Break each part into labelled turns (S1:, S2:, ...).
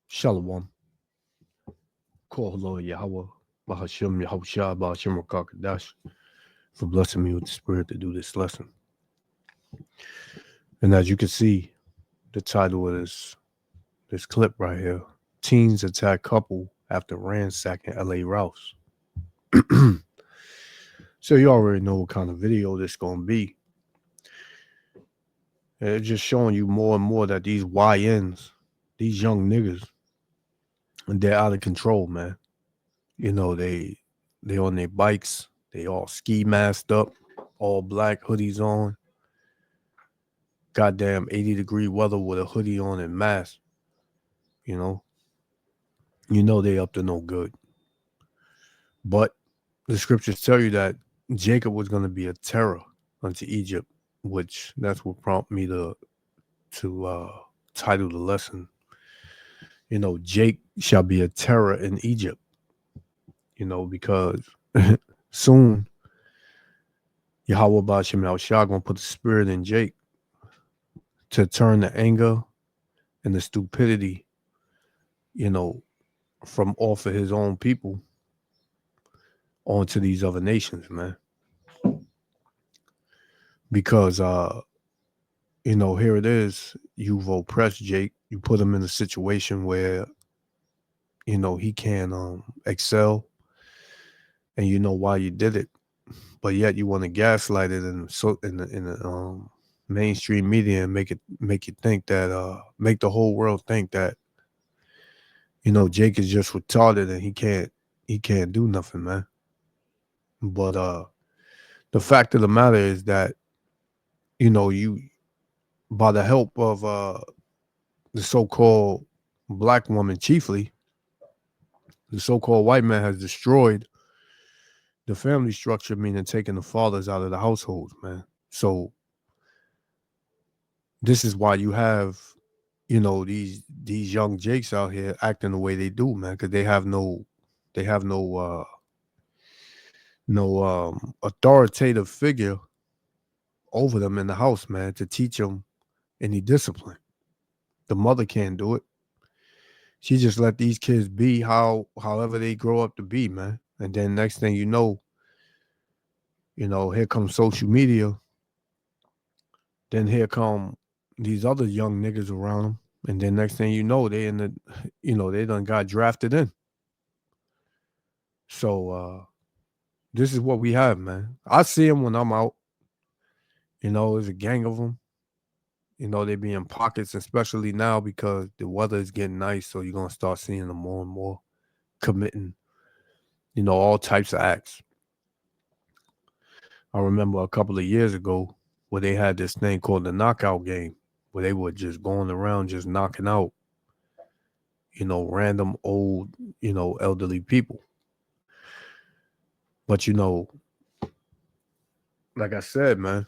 S1: Shalom. Call Yahweh, Bahashim Yahushua, Bahashim Rakakadash, for blessing me with the spirit to do this lesson. And as you can see, the title of this clip right here, Teens Attack Couple After Ransacking LA Rouse. So you already know what kind of video this gonna be. And it's just showing you more and more that these YNs, these young niggas, they're out of control, man. You know, they on their bikes, they all ski masked up, all black hoodies on. Goddamn 80-degree weather with a hoodie on and mask. You know, they up to no good. But the scriptures tell you that Jacob was going to be a terror unto Egypt, which that's what prompted me to title the lesson. You know, Jake shall be a terror in Egypt. You know, because soon Yahweh Ba'Shem Al-Shah gonna put the spirit in Jake to turn the anger and the stupidity, you know, from off of his own people onto these other nations, man. Because you know, here it is, you've oppressed Jake, you put him in a situation where, you know, he can excel, and you know why you did it, but yet you want to gaslight it in the mainstream media and make you think that make the whole world think that, you know, Jake is just retarded and he can't do nothing, man. But the fact of the matter is that, you know, you, by the help of the so-called black woman chiefly, the so-called white man has destroyed the family structure, meaning taking the fathers out of the households, man. So this is why you have, you know, these young Jakes out here acting the way they do, man, because they have no authoritative figure over them in the house, man, to teach them any discipline. The mother can't do it. She just let these kids be however they grow up to be, man. And then next thing you know, here comes social media. Then here come these other young niggas around them. And then next thing you know, they in the, they done got drafted in. So this is what we have, man. I see them when I'm out. You know, there's a gang of them. You know, they be in pockets, especially now because the weather is getting nice. So you're going to start seeing them more and more committing, all types of acts. I remember a couple of years ago where they had this thing called the knockout game, where they were just going around just knocking out, random old, elderly people. But, like I said, man,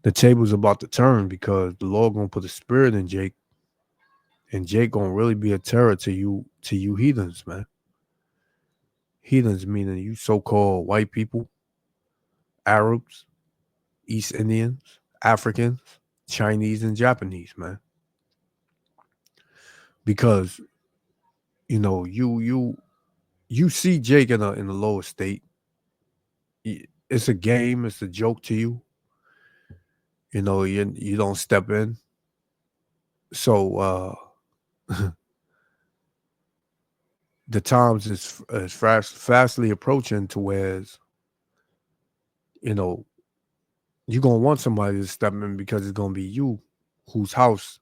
S1: the table's about to turn because the Lord gonna put a spirit in Jake, and Jake gonna really be a terror to you heathens, man. Heathens meaning you so-called white people, Arabs, East Indians, Africans, Chinese, and Japanese, man. Because you see Jake in a lower state. It's a game. It's a joke to you. You don't step in. So the times is fastly approaching to whereas you're gonna want somebody to step in because it's gonna be you whose house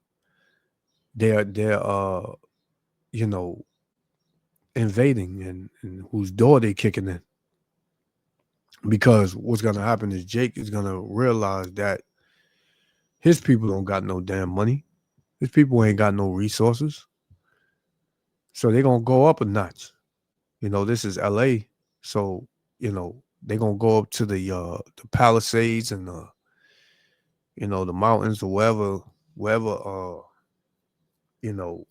S1: they're you know invading and whose door they kicking in. Because what's gonna happen is Jake is gonna realize that his people don't got no damn money. His people ain't got no resources. So they're gonna go up a notch. This is LA. So, they're gonna go up to the Palisades and the mountains or wherever you know,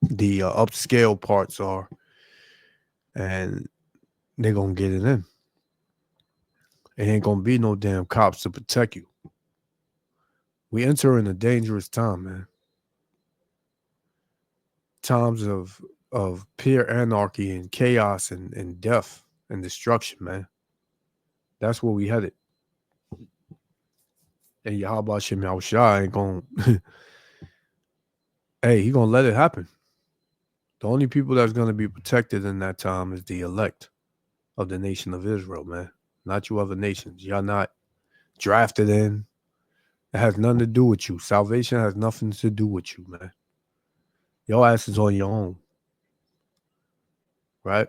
S1: the upscale parts are, and they're gonna get it in. It ain't gonna be no damn cops to protect you. We enter in a dangerous time, man. Times of pure anarchy and chaos and death and destruction, man. That's where we headed. And Yahweh Shem Yahushua ain't going hey, he gonna let it happen. The only people that's gonna be protected in that time is the elect of the nation of Israel, man. Not you other nations. Y'all not drafted in. It has nothing to do with you. Salvation has nothing to do with you, man. Your ass is on your own. Right?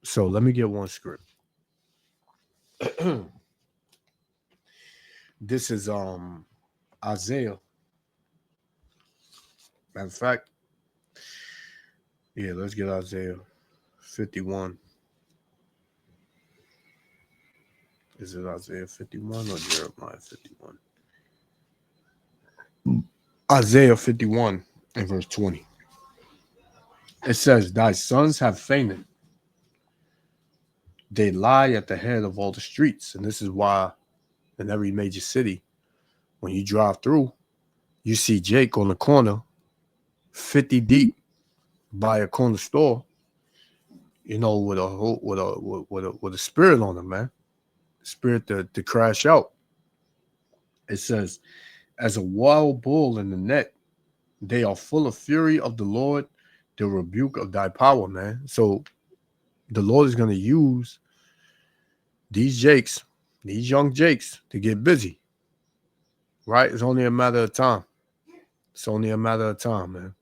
S1: So let me get one script. This is Isaiah. Matter of fact, yeah, let's get Isaiah 51. Is it Isaiah 51 or Jeremiah 51? Isaiah 51 and verse 20. It says, thy sons have fainted. They lie at the head of all the streets. And this is why in every major city, when you drive through, you see Jake on the corner, 50 deep by a corner store, you know, with a spirit on him, man. Spirit to crash out. It says, as a wild bull in the net, they are full of fury of the Lord, the rebuke of thy power, man. So the Lord is going to use these Jakes, these young Jakes, to get busy. Right? It's only a matter of time. It's only a matter of time, man.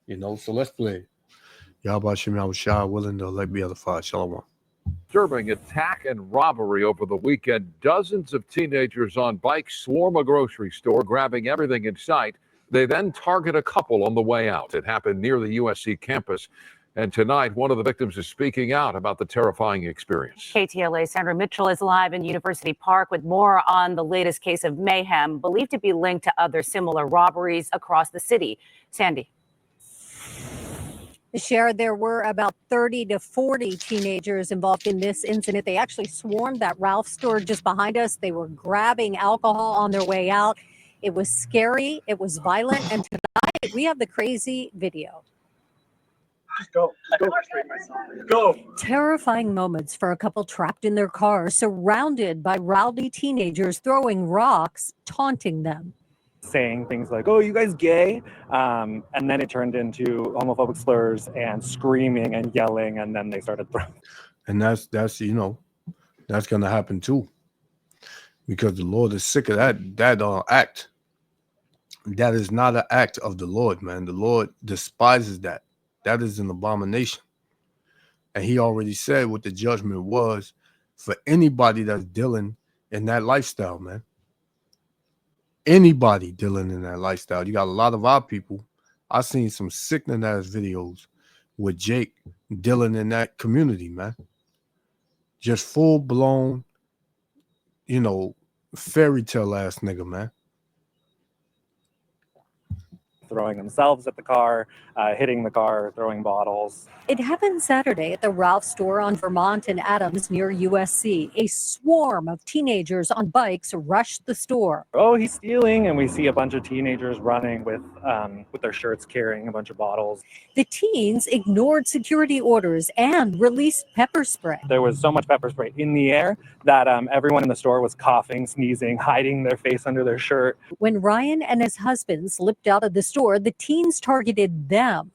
S1: You know, so let's play. Yahweh Shem Yahushua, willing to let me edify. Shalom.
S2: Disturbing attack and robbery over the weekend. Dozens of teenagers on bikes swarm a grocery store, grabbing everything in sight. They then target a couple on the way out. It happened near the USC campus. And tonight, one of the victims is speaking out about the terrifying experience.
S3: KTLA Sandra Mitchell is live in University Park with more on the latest case of mayhem, believed to be linked to other similar robberies across the city. Sandy.
S4: Cher, there were about 30 to 40 teenagers involved in this incident. They actually swarmed that Ralph store just behind us. They were grabbing alcohol on their way out. It was scary. It was violent. And tonight we have the crazy video.
S5: Just go. Go.
S4: Terrifying moments for a couple trapped in their car, surrounded by rowdy teenagers throwing rocks, taunting them.
S5: Saying things like, oh, you guys gay? And then it turned into homophobic slurs and screaming and yelling, and then they started throwing.
S1: And that's you know, that's gonna happen too. Because the Lord is sick of that act. That is not an act of the Lord, man. The Lord despises that. That is an abomination. And he already said what the judgment was for anybody that's dealing in that lifestyle, man. Anybody dealing in that lifestyle. You got a lot of our people. I've seen some sickening ass videos with Jake dealing in that community, man. Just full blown, you know, fairy tale ass nigga, man.
S5: Throwing themselves at the car, hitting the car, throwing bottles.
S4: It happened Saturday at the Ralph store on Vermont and Adams near USC. A swarm of teenagers on bikes rushed the store.
S5: Oh, he's stealing, and we see a bunch of teenagers running with their shirts carrying a bunch of bottles.
S4: The teens ignored security orders and released pepper spray.
S5: There was so much pepper spray in the air that everyone in the store was coughing, sneezing, hiding their face under their shirt.
S4: When Ryan and his husband slipped out of the store, the teens targeted them.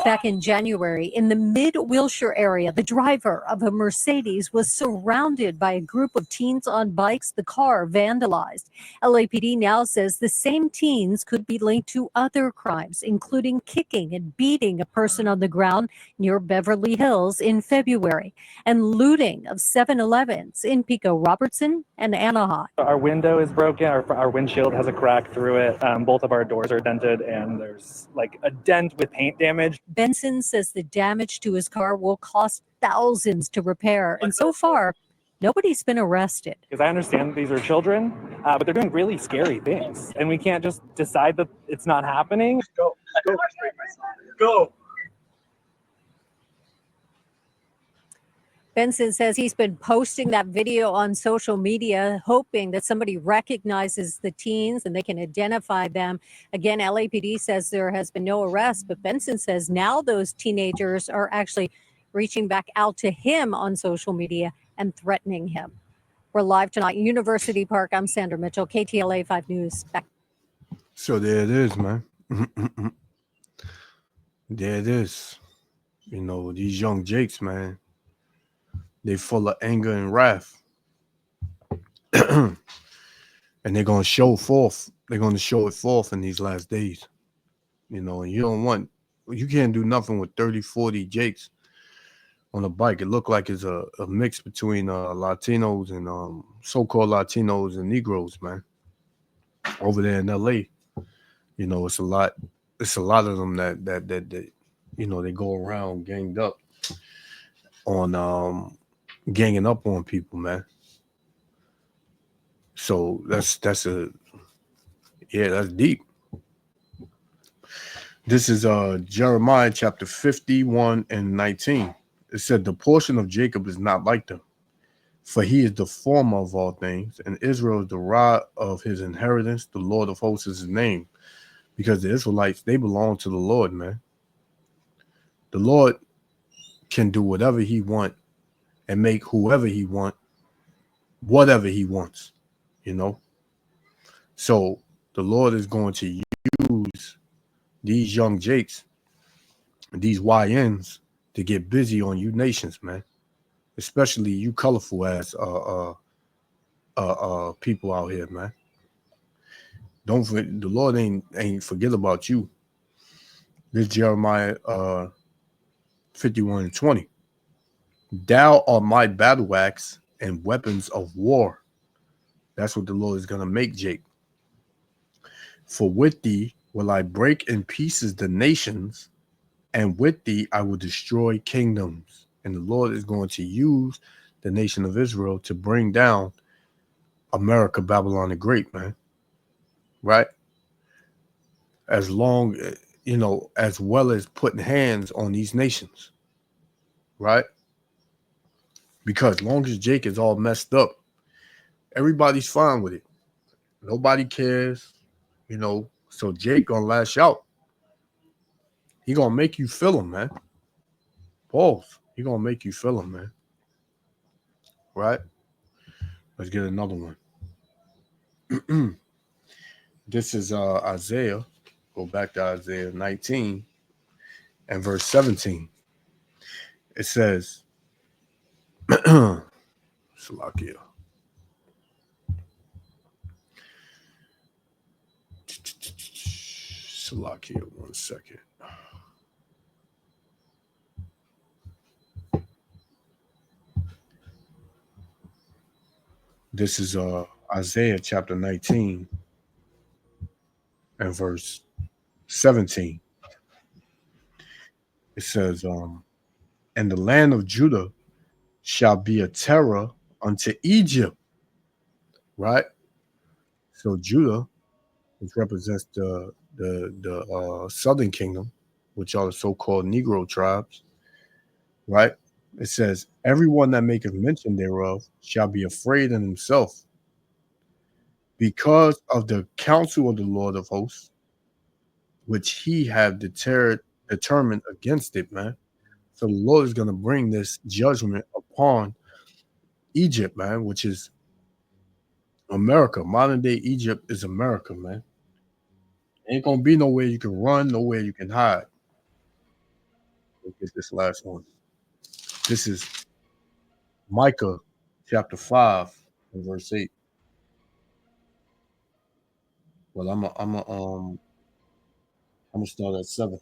S4: Back in January, in the mid-Wilshire area, the driver of a Mercedes was surrounded by a group of teens on bikes, the car vandalized. LAPD now says the same teens could be linked to other crimes, including kicking and beating a person on the ground near Beverly Hills in February, and looting of 7-Elevens in Pico Robertson and Anaheim.
S5: Our window is broken. Our windshield has a crack through it. Both of our doors are dented, and there's like a dent with paint damage.
S4: Benson says the damage to his car will cost thousands to repair. And so far, nobody's been arrested.
S5: Because I understand these are children, but they're doing really scary things. And we can't just decide that it's not happening. Go.
S4: Benson says he's been posting that video on social media, hoping that somebody recognizes the teens and they can identify them. Again, LAPD says there has been no arrest, but Benson says now those teenagers are actually reaching back out to him on social media and threatening him. We're live tonight, University Park. I'm Sandra Mitchell, KTLA 5 News. Back.
S1: So there it is, man. There it is. You know, these young Jakes, man, they full of anger and wrath. And they're going to show forth. They're going to show it forth in these last days. You know, and you can't do nothing with 30, 40 Jakes on a bike. It looked like it's a mix between Latinos and so-called Latinos and Negroes, man. Over there in LA. You know, it's a lot of them that you know, they go around ganged up on ganging up on people, man. So that's deep. This is Jeremiah chapter 51 and 19. It said, the portion of Jacob is not like them, for he is the former of all things, and Israel is the rod of his inheritance. The Lord of hosts is his name. Because the Israelites, they belong to the Lord, man. The Lord can do whatever he wants and make whoever he wants, whatever he wants, you know. So the Lord is going to use these young Jakes, these YNs, to get busy on you nations, man. Especially you colorful ass people out here, man. Don't forget, the Lord ain't forget about you. This Jeremiah 51 and 20. Thou art my battle axe and weapons of war. That's what the Lord is going to make, Jake. For with thee will I break in pieces the nations, and with thee I will destroy kingdoms. And the Lord is going to use the nation of Israel to bring down America, Babylon the Great, man. Right? As long, you know, as well as putting hands on these nations. Right? Because long as Jake is all messed up, everybody's fine with it. Nobody cares, you know. So Jake gonna lash out. He gonna make you feel him, man. Pause. He gonna make you feel him, man. Right? Let's get another one. This is Isaiah. Go back to Isaiah 19 and verse 17. It says, Salakia. Salakia, 1 second. This is Isaiah chapter 19 and verse 17. It says, and the land of Judah shall be a terror unto Egypt. Right? So Judah, which represents the southern kingdom, which are the so-called Negro tribes, right? It says, everyone that maketh mention thereof shall be afraid in himself, because of the counsel of the Lord of hosts, which he have determined against it, man. So the Lord is going to bring this judgment upon Egypt, man, which is America. Modern day Egypt is America, man. Ain't going to be nowhere you can run, nowhere you can hide. Look at this last one. This is Micah chapter 5 and verse 8. Well, I'm gonna start at 7.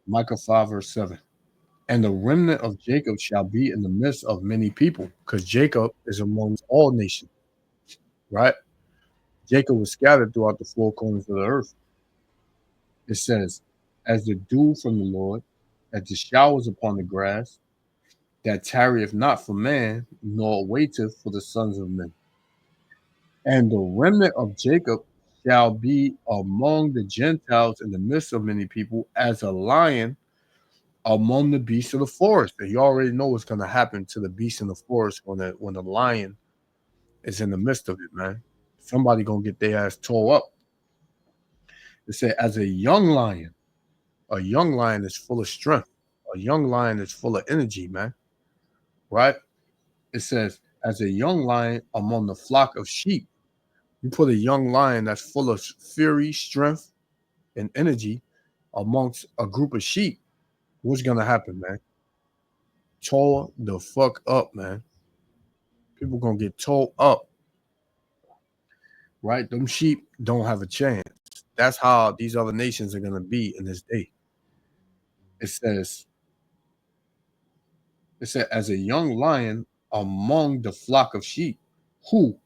S1: Micah 5 verse 7. And the remnant of Jacob shall be in the midst of many people, because Jacob is amongst all nations, right? Jacob was scattered throughout the four corners of the earth. It says, as the dew from the Lord, as the showers upon the grass, that tarrieth not for man, nor waiteth for the sons of men. And the remnant of Jacob shall be among the Gentiles in the midst of many people, as a lion among the beasts of the forest. And you already know what's gonna happen to the beast in the forest when the lion is in the midst of it, man. Somebody gonna get their ass tore up. It said, as a young lion is full of strength. A young lion is full of energy, man. Right? It says, as a young lion among the flock of sheep. You put a young lion that's full of fury, strength, and energy amongst a group of sheep. What's gonna happen, man? Tore the fuck up, man. People gonna get tore up. Right? Them sheep don't have a chance. That's how these other nations are gonna be in this day. It says, as a young lion among the flock of sheep, who,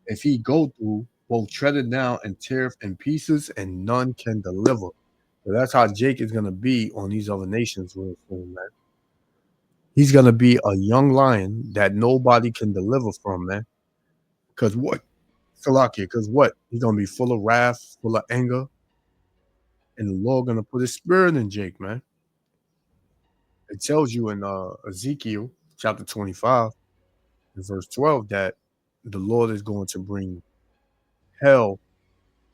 S1: if he go through, both tread it down and tear in pieces, and none can deliver. So that's how Jake is gonna be on these other nations real soon, man. He's gonna be a young lion that nobody can deliver from, man. Because what? Salakia, because what? He's gonna be full of wrath, full of anger, and the Lord gonna put his spirit in Jake, man. It tells you in Ezekiel chapter 25 and verse 12 that the Lord is going to bring hell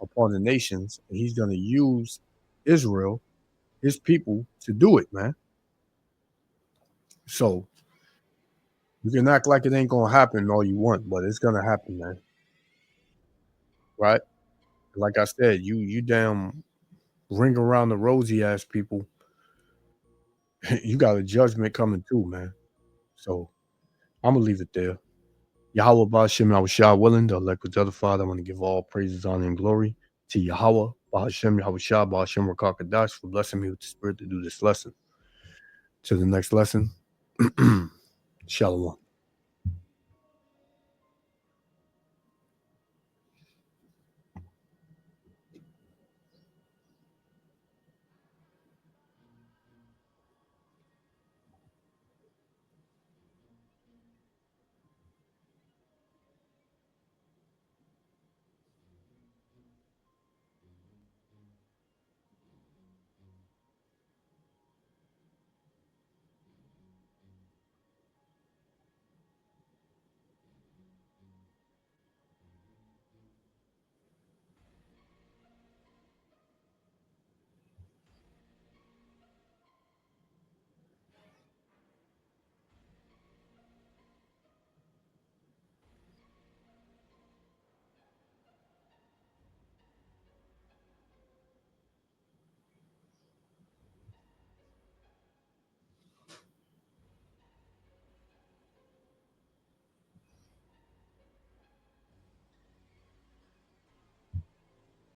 S1: upon the nations, and he's going to use Israel, his people, to do it, man. So you can act like it ain't going to happen all you want, but it's going to happen, man. Right? Like I said, you damn ring around the rosy ass people. You got a judgment coming too, man. So I'm gonna leave it there. Yahweh Ba'Shem Yahushua willing, the elect with the other Father. I want to give all praises, honor, and glory to Yahweh Ba'Shem Yahushua Ba'Shem Rakakadash for blessing me with the spirit to do this lesson. To the next lesson. Shalom.